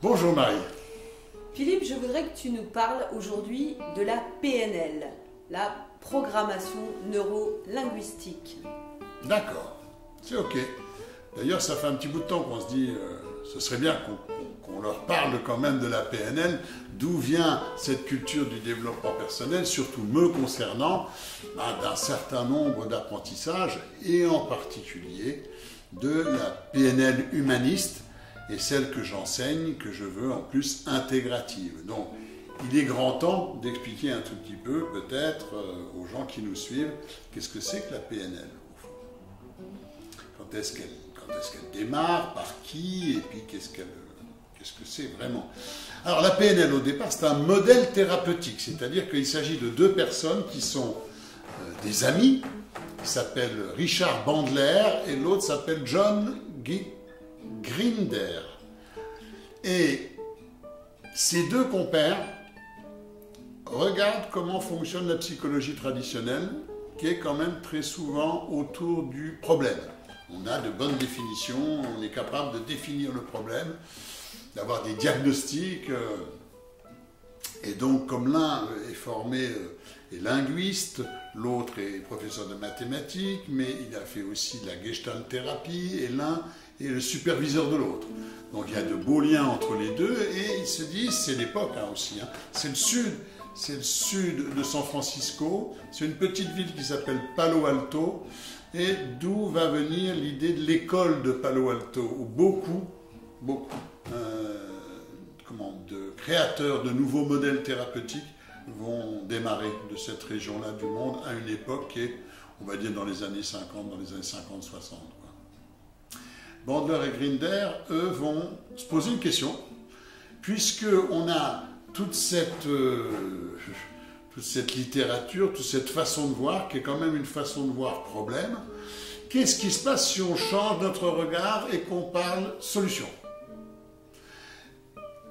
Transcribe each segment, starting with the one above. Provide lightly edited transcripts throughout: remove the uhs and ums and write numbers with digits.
Bonjour Marie. Philippe, je voudrais que tu nous parles aujourd'hui de la PNL, la programmation neuro-linguistique. D'accord, c'est ok. D'ailleurs, ça fait un petit bout de temps qu'on se dit, ce serait bien qu'on leur parle quand même de la PNL, d'où vient cette culture du développement personnel, surtout me concernant, d'un certain nombre d'apprentissages, et en particulier de la PNL humaniste, et celle que j'enseigne, que je veux en plus intégrative. Donc, il est grand temps d'expliquer un tout petit peu, peut-être, aux gens qui nous suivent, qu'est-ce que c'est que la PNL, au fond. Quand est-ce qu'elle démarre, par qui, et puis qu'est-ce que c'est vraiment. Alors la PNL au départ c'est un modèle thérapeutique, c'est-à-dire qu'il s'agit de deux personnes qui sont des amis, qui s'appellent Richard Bandler et l'autre s'appelle John Grinder. Et ces deux compères regardent comment fonctionne la psychologie traditionnelle, qui est quand même très souvent autour du problème. On a de bonnes définitions, on est capable de définir le problème, d'avoir des diagnostics. Et donc, comme l'un est formé est linguiste, l'autre est professeur de mathématiques, mais il a fait aussi de la gestalt thérapie, et l'un est le superviseur de l'autre. Donc, il y a de beaux liens entre les deux, et ils se disent, c'est l'époque aussi, c'est le sud de San Francisco, c'est une petite ville qui s'appelle Palo Alto, et d'où va venir l'idée de l'école de Palo Alto, où beaucoup de créateurs de nouveaux modèles thérapeutiques vont démarrer de cette région-là du monde à une époque qui est, on va dire, dans les années 50, dans les années 50-60. Bandler et Grinder, eux, vont se poser une question, puisqu'on a toute cette littérature, toute cette façon de voir, qui est quand même une façon de voir problème. Qu'est-ce qui se passe si on change notre regard et qu'on parle solution ?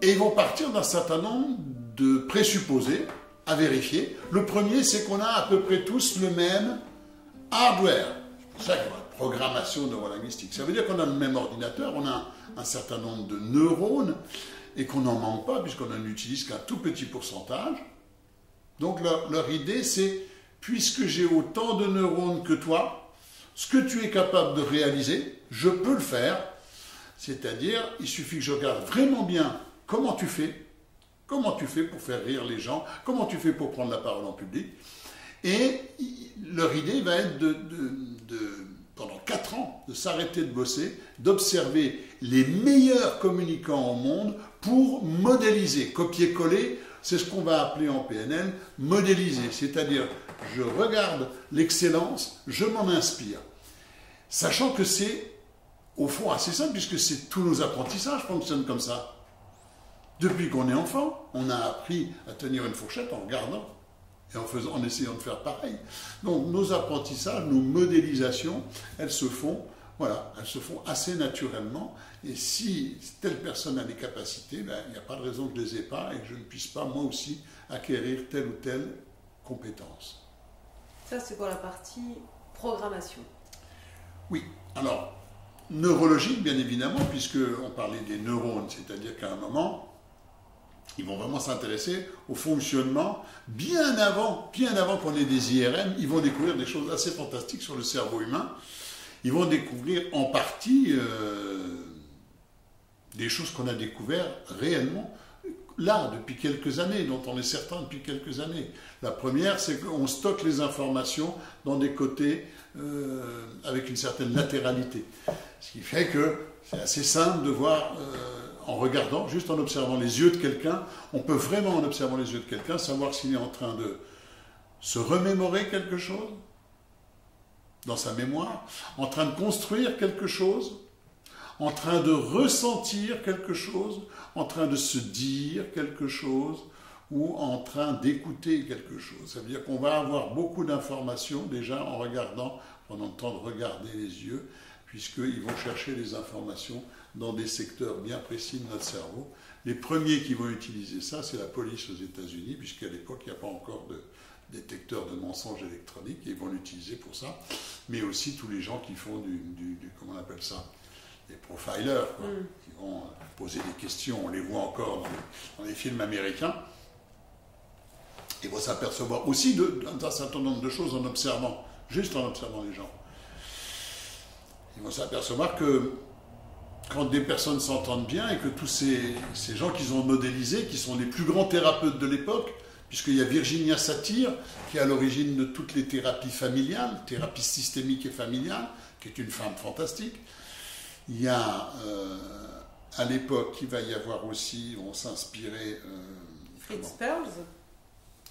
Et ils vont partir d'un certain nombre de présupposés à vérifier. Le premier, c'est qu'on a à peu près tous le même hardware. C'est ça qu'on a, programmation neurolinguistique. Ça veut dire qu'on a le même ordinateur, on a un certain nombre de neurones, et qu'on n'en manque pas, puisqu'on n'en utilise qu'un tout petit pourcentage. Donc leur idée, c'est, puisque j'ai autant de neurones que toi, ce que tu es capable de réaliser, je peux le faire. C'est-à-dire, il suffit que je regarde vraiment bien comment tu fais pour faire rire les gens, comment tu fais pour prendre la parole en public. Et leur idée va être pendant 4 ans, de s'arrêter de bosser, d'observer les meilleurs communicants au monde pour modéliser, copier-coller. C'est ce qu'on va appeler en PNL modéliser, c'est-à-dire je regarde l'excellence, je m'en inspire. Sachant que c'est au fond assez simple, puisque tous nos apprentissages fonctionnent comme ça. Depuis qu'on est enfant, on a appris à tenir une fourchette en regardant et en essayant de faire pareil. Donc nos apprentissages, nos modélisations, elles se font assez naturellement. Et si telle personne a des capacités, il n'y a pas de raison que je ne les ai pas et que je ne puisse pas moi aussi acquérir telle ou telle compétence. Ça, c'est pour la partie programmation. Oui, alors, neurologique bien évidemment, puisqu'on parlait des neurones, c'est-à-dire qu'à un moment, ils vont vraiment s'intéresser au fonctionnement. Bien avant qu'on ait des IRM, ils vont découvrir des choses assez fantastiques sur le cerveau humain. Ils vont découvrir en partie des choses qu'on a découvertes réellement là, depuis quelques années, dont on est certain depuis quelques années. La première, c'est qu'on stocke les informations dans des côtés avec une certaine latéralité. Ce qui fait que c'est assez simple de voir, en regardant, juste en observant les yeux de quelqu'un, on peut vraiment, en observant les yeux de quelqu'un, savoir s'il est en train de se remémorer quelque chose dans sa mémoire, en train de construire quelque chose, en train de ressentir quelque chose, en train de se dire quelque chose, ou en train d'écouter quelque chose. Ça veut dire qu'on va avoir beaucoup d'informations déjà en regardant, prenant le temps de regarder les yeux, puisqu'ils vont chercher les informations dans des secteurs bien précis de notre cerveau. Les premiers qui vont utiliser ça, c'est la police aux États-Unis, puisqu'à l'époque, il n'y a pas encore de détecteurs de mensonges électroniques, et ils vont l'utiliser pour ça, mais aussi tous les gens qui font comment on appelle ça, des profilers, quoi, qui vont poser des questions. On les voit encore dans les films américains. Ils vont s'apercevoir aussi d'un certain nombre de choses en observant, juste en observant les gens. Ils vont s'apercevoir que quand des personnes s'entendent bien et que tous ces gens qu'ils ont modélisés, qui sont les plus grands thérapeutes de l'époque, puisqu'il y a Virginia Satir, qui est à l'origine de toutes les thérapies familiales, thérapie systémique et familiale, qui est une femme fantastique. Il y a, à l'époque, il va y avoir aussi, on s'inspirait... Fritz Perls.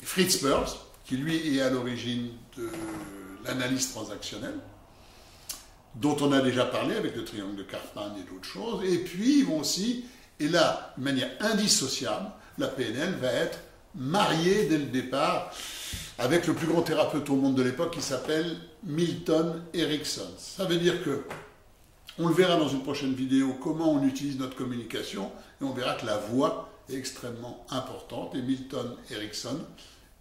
Fritz Perls, qui lui est à l'origine de l'analyse transactionnelle, dont on a déjà parlé avec le triangle de Karpman et d'autres choses. Et puis, ils vont aussi, et là, de manière indissociable, la PNL va être mariée dès le départ avec le plus grand thérapeute au monde de l'époque qui s'appelle Milton Erickson. Ça veut dire que, on le verra dans une prochaine vidéo, comment on utilise notre communication, et on verra que la voix est extrêmement importante, et Milton Erickson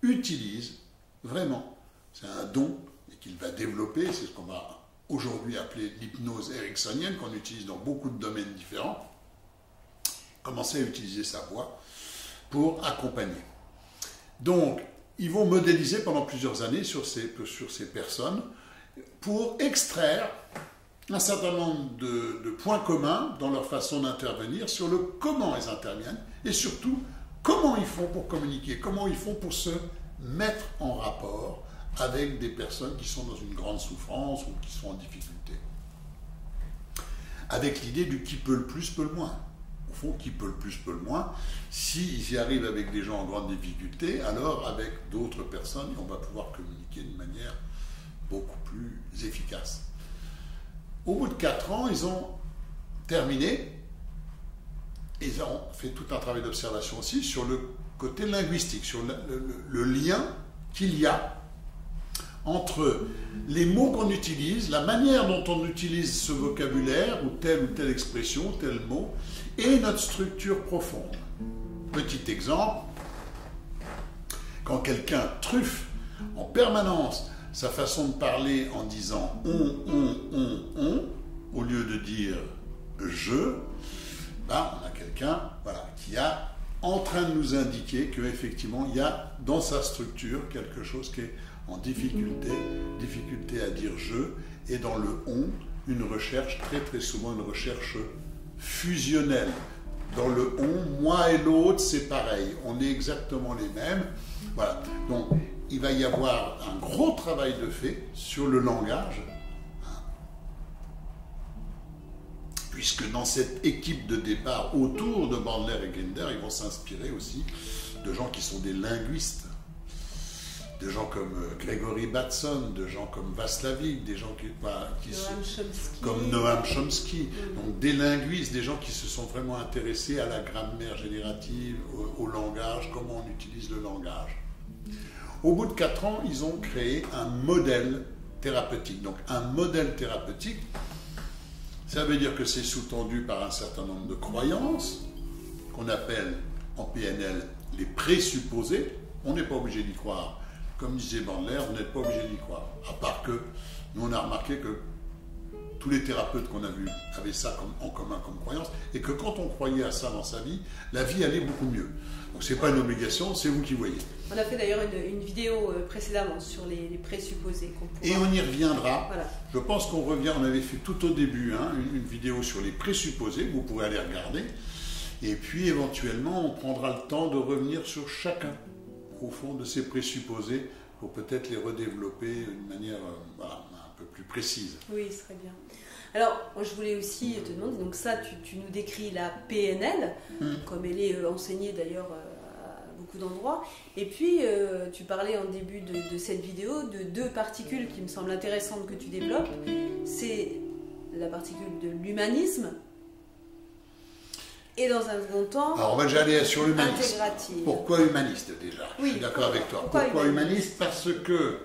utilise vraiment, c'est un don, et qu'il va développer, c'est ce qu'on va aujourd'hui appeler l'hypnose ericksonienne, qu'on utilise dans beaucoup de domaines différents, commencer à utiliser sa voix pour accompagner. Donc, ils vont modéliser pendant plusieurs années sur ces personnes pour extraire un certain nombre de points communs dans leur façon d'intervenir, sur le comment ils interviennent, et surtout, comment ils font pour communiquer, comment ils font pour se mettre en rapport avec des personnes qui sont dans une grande souffrance ou qui sont en difficulté. Avec l'idée du qui peut le plus, peut le moins. Au fond, qui peut le plus, peut le moins. S'ils y arrivent avec des gens en grande difficulté, alors avec d'autres personnes, on va pouvoir communiquer d'une manière beaucoup plus efficace. Au bout de 4 ans, ils ont terminé. Ils ont fait tout un travail d'observation aussi sur le côté linguistique, sur le lien qu'il y a entre les mots qu'on utilise, la manière dont on utilise ce vocabulaire, ou telle expression, tel mot, et notre structure profonde. Petit exemple, quand quelqu'un truffe en permanence sa façon de parler en disant on, au lieu de dire je, ben, on a quelqu'un qui est en train de nous indiquer qu'effectivement, il y a dans sa structure quelque chose qui est en difficulté à dire je, et dans le on, une recherche, très souvent une recherche fusionnelle. Dans le on, moi et l'autre, c'est pareil, on est exactement les mêmes. Voilà, donc il va y avoir un gros travail de fait sur le langage, puisque dans cette équipe de départ autour de Bandler et Grinder, ils vont s'inspirer aussi de gens qui sont des linguistes, de gens comme Gregory Bateson, de gens comme Václavic, des gens comme Noam Chomsky, donc des linguistes, des gens qui se sont vraiment intéressés à la grammaire générative, au langage, comment on utilise le langage. Au bout de 4 ans, ils ont créé un modèle thérapeutique. Donc un modèle thérapeutique, ça veut dire que c'est sous-tendu par un certain nombre de croyances, qu'on appelle en PNL les présupposés. On n'est pas obligé d'y croire. Comme disait Bandler, vous n'êtes pas obligé d'y croire. À part que nous, on a remarqué que tous les thérapeutes qu'on a vus avaient ça en commun comme croyance, et que quand on croyait à ça dans sa vie, la vie allait beaucoup mieux. Donc ce n'est pas une obligation, c'est vous qui voyez. On a fait d'ailleurs une vidéo précédemment sur les présupposés. Et on y reviendra. Voilà. Je pense qu'on revient, on avait fait tout au début une vidéo sur les présupposés, vous pourrez aller regarder. Et puis éventuellement, on prendra le temps de revenir sur chacun, au fond, de ces présupposés, pour peut-être les redévelopper d'une manière un peu plus précise. Oui, ce serait bien. Alors, je voulais aussi te demander, donc ça, tu nous décris la PNL, comme elle est enseignée d'ailleurs à beaucoup d'endroits. Et puis, tu parlais en début de cette vidéo de 2 particules qui me semblent intéressantes que tu développes. C'est la particule de l'humanisme, et dans un second temps, alors on va déjà aller sur l'humanisme. Intégrative. Pourquoi humaniste déjà? Oui. Je suis d'accord avec toi. Pourquoi humaniste? Parce que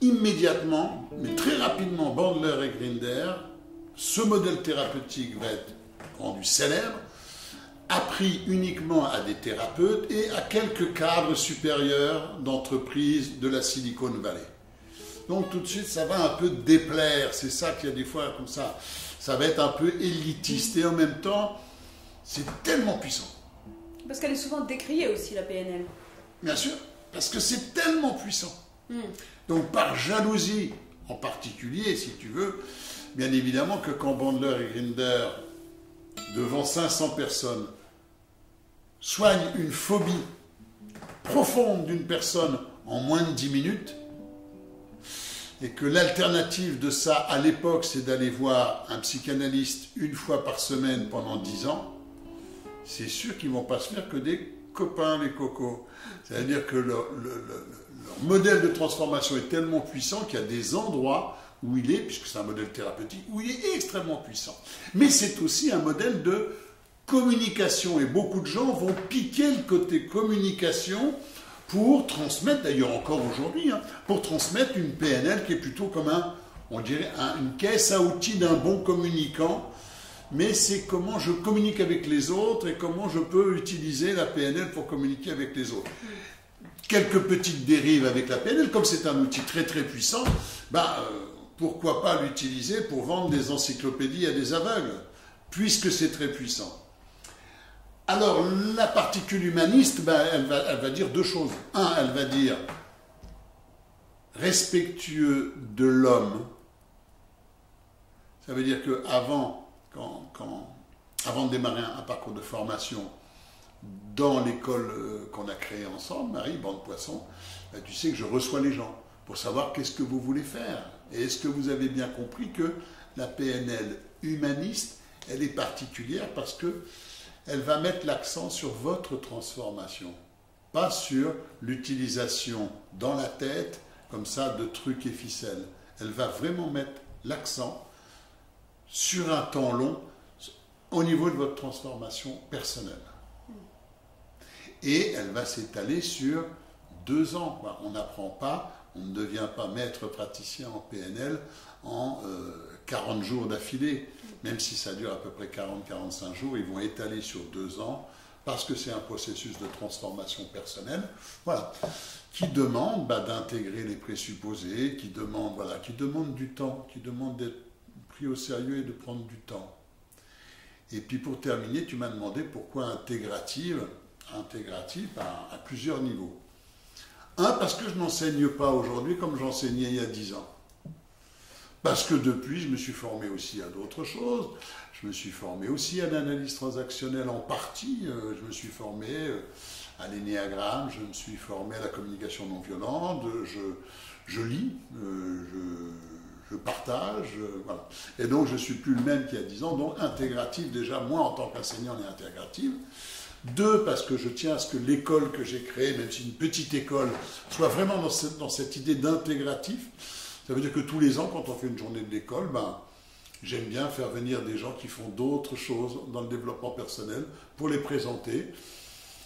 immédiatement, mais très rapidement, Bandler et Grinder, ce modèle thérapeutique va être rendu célèbre, appris uniquement à des thérapeutes et à quelques cadres supérieurs d'entreprises de la Silicon Valley. Donc tout de suite, ça va un peu déplaire. C'est ça qu'il y a des fois comme ça. ça va être un peu élitiste. Et en même temps, c'est tellement puissant. Parce qu'elle est souvent décriée aussi, la PNL. Bien sûr, parce que c'est tellement puissant. Donc par jalousie en particulier, si tu veux, bien évidemment que quand Bandler et Grinder, devant 500 personnes, soignent une phobie profonde d'une personne en moins de 10 minutes, et que l'alternative de ça à l'époque, c'est d'aller voir un psychanalyste une fois par semaine pendant 10 ans, c'est sûr qu'ils ne vont pas se faire que des copains, les cocos. C'est-à-dire que leur modèle de transformation est tellement puissant qu'il y a des endroits où il est, puisque c'est un modèle thérapeutique, où il est extrêmement puissant. Mais c'est aussi un modèle de communication, et beaucoup de gens vont piquer le côté communication pour transmettre, d'ailleurs encore aujourd'hui, pour transmettre une PNL qui est plutôt comme on dirait, une caisse à outils d'un bon communicant, mais c'est comment je communique avec les autres et comment je peux utiliser la PNL pour communiquer avec les autres. Quelques petites dérives avec la PNL, comme c'est un outil très très puissant, pourquoi pas l'utiliser pour vendre des encyclopédies à des aveugles, puisque c'est très puissant. Alors, la particule humaniste, elle va dire deux choses. Un, elle va dire respectueux de l'homme. Ça veut dire qu'avant, avant de démarrer un parcours de formation dans l'école qu'on a créée ensemble, Marie, Bande Poisson, tu sais que je reçois les gens pour savoir qu'est-ce que vous voulez faire. Et est-ce que vous avez bien compris que la PNL humaniste, elle est particulière parce que elle va mettre l'accent sur votre transformation, pas sur l'utilisation dans la tête, comme ça, de trucs et ficelles. Elle va vraiment mettre l'accent sur un temps long au niveau de votre transformation personnelle. Et elle va s'étaler sur 2 ans. On n'apprend pas, on ne devient pas maître praticien en PNL en 40 jours d'affilée. Même si ça dure à peu près 40-45 jours, ils vont étaler sur 2 ans, parce que c'est un processus de transformation personnelle, voilà, qui demande d'intégrer les présupposés, qui demande du temps, qui demande d'être pris au sérieux et de prendre du temps. Et puis pour terminer, tu m'as demandé pourquoi intégrative à plusieurs niveaux. Un, parce que je n'enseigne pas aujourd'hui comme j'enseignais il y a 10 ans. Parce que depuis, je me suis formé aussi à d'autres choses. Je me suis formé aussi à l'analyse transactionnelle en partie. Je me suis formé à l'énéagramme. Je me suis formé à la communication non violente. Je lis, je partage. Voilà. Et donc, je ne suis plus le même qu'il y a 10 ans. Donc, intégrative, déjà, moi, en tant qu'enseignant, on est intégrative. 2, parce que je tiens à ce que l'école que j'ai créée, même si une petite école, soit vraiment dans cette idée d'intégratif. Ça veut dire que tous les ans, quand on fait une journée de l'école, j'aime bien faire venir des gens qui font d'autres choses dans le développement personnel pour les présenter.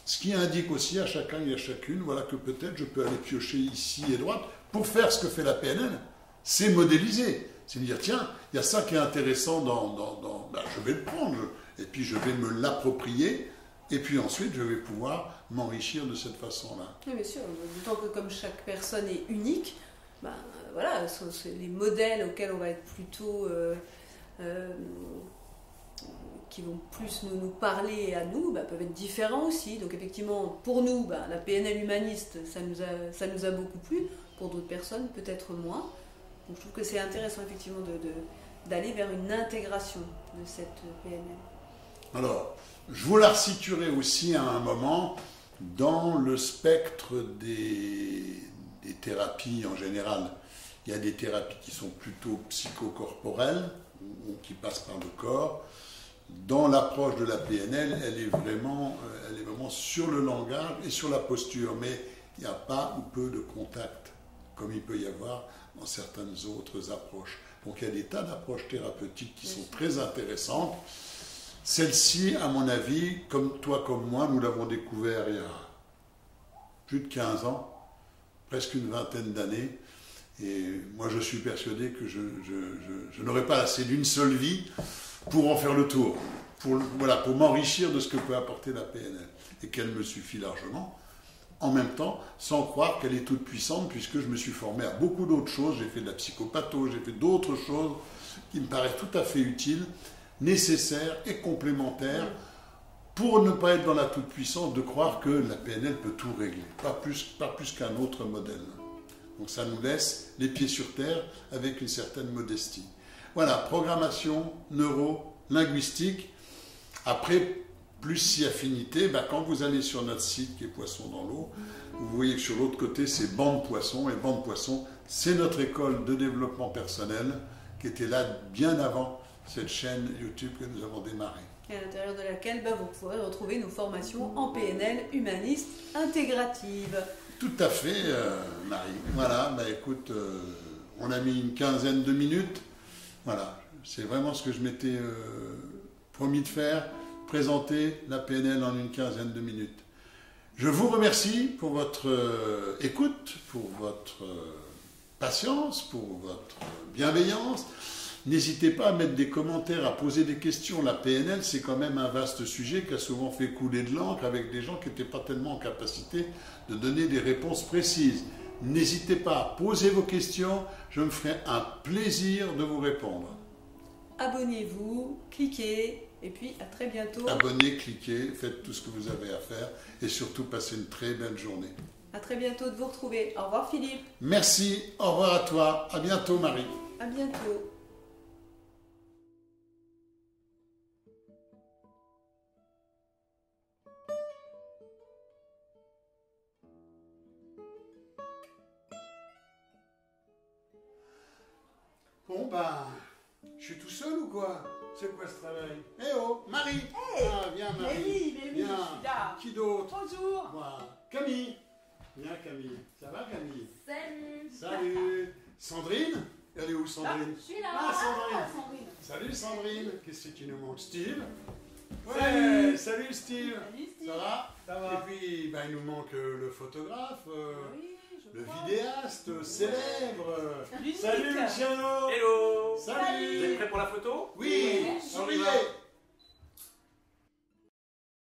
Ce qui indique aussi à chacun et à chacune, voilà, que peut-être je peux aller piocher ici et droite pour faire ce que fait la PNL. C'est modéliser. C'est dire, tiens, il y a ça qui est intéressant je vais le prendre, et puis je vais me l'approprier, et puis ensuite je vais pouvoir m'enrichir de cette façon-là. Oui, bien sûr, d'autant que comme chaque personne est unique, voilà, les modèles auxquels on va être plutôt, qui vont plus nous parler à nous, peuvent être différents aussi. Donc effectivement, pour nous, la PNL humaniste, ça nous a beaucoup plu. Pour d'autres personnes, peut-être moins. Donc je trouve que c'est intéressant effectivement d'aller vers une intégration de cette PNL. Alors, je vous la resituerai aussi à un moment dans le spectre des thérapies en général. Il y a des thérapies qui sont plutôt psychocorporelles, ou qui passent par le corps. Dans l'approche de la PNL, elle est vraiment sur le langage et sur la posture, mais il n'y a pas ou peu de contact, comme il peut y avoir dans certaines autres approches. Donc il y a des tas d'approches thérapeutiques qui sont très intéressantes. Celle-ci, à mon avis, comme toi, comme moi, nous l'avons découvert il y a plus de 15 ans, presque une vingtaine d'années. Et moi, je suis persuadé que je n'aurai pas assez d'une seule vie pour en faire le tour, pour m'enrichir de ce que peut apporter la PNL, et qu'elle me suffit largement. en même temps, sans croire qu'elle est toute puissante, puisque je me suis formé à beaucoup d'autres choses. J'ai fait de la psychopatho, j'ai fait d'autres choses qui me paraissent tout à fait utiles, nécessaires et complémentaires, pour ne pas être dans la toute-puissance, de croire que la PNL peut tout régler, pas plus qu'un autre modèle. Donc ça nous laisse les pieds sur terre avec une certaine modestie. Voilà, programmation neuro-linguistique. Après, plus si affinité, quand vous allez sur notre site qui est Poisson dans l'eau, vous voyez que sur l'autre côté c'est Bande Poisson, et Bande Poisson, c'est notre école de développement personnel qui était là bien avant cette chaîne YouTube que nous avons démarrée. Et à l'intérieur de laquelle vous pourrez retrouver nos formations en PNL humaniste intégrative. Tout à fait, Marie. Voilà, écoute, on a mis une quinzaine de minutes. Voilà, c'est vraiment ce que je m'étais promis de faire, présenter la PNL en une quinzaine de minutes. Je vous remercie pour votre écoute, pour votre patience, pour votre bienveillance. N'hésitez pas à mettre des commentaires, à poser des questions. La PNL, c'est quand même un vaste sujet qui a souvent fait couler de l'encre avec des gens qui n'étaient pas tellement en capacité de donner des réponses précises. N'hésitez pas, posez vos questions, je me ferai un plaisir de vous répondre. Abonnez-vous, cliquez, et puis à très bientôt. Abonnez, cliquez, faites tout ce que vous avez à faire, et surtout passez une très belle journée. À très bientôt de vous retrouver. Au revoir Philippe. Merci, au revoir à toi, à bientôt Marie. À bientôt. Bon je suis tout seul ou quoi? C'est quoi ce travail? Eh oh, Marie! Hey, ah, viens Marie! Mais oui, viens. je suis là. Qui d'autre? Bonjour. Voilà. Camille! Viens Camille. Ça va Camille? Salut. Salut! Sandrine? Elle est où Sandrine? Je suis là. Ah Sandrine! Sandrine. Salut Sandrine! Qu'est-ce que tu nous montres? Steve? Ouais! Salut Steve! Salut Steve. Ça va? Ça va. Et puis, il nous manque le photographe. Oui, je Le crois. vidéaste célèbre. L'unique. Salut Luciano. Hello. Salut. Vous êtes prêts pour la photo? Oui, Oui. souriez.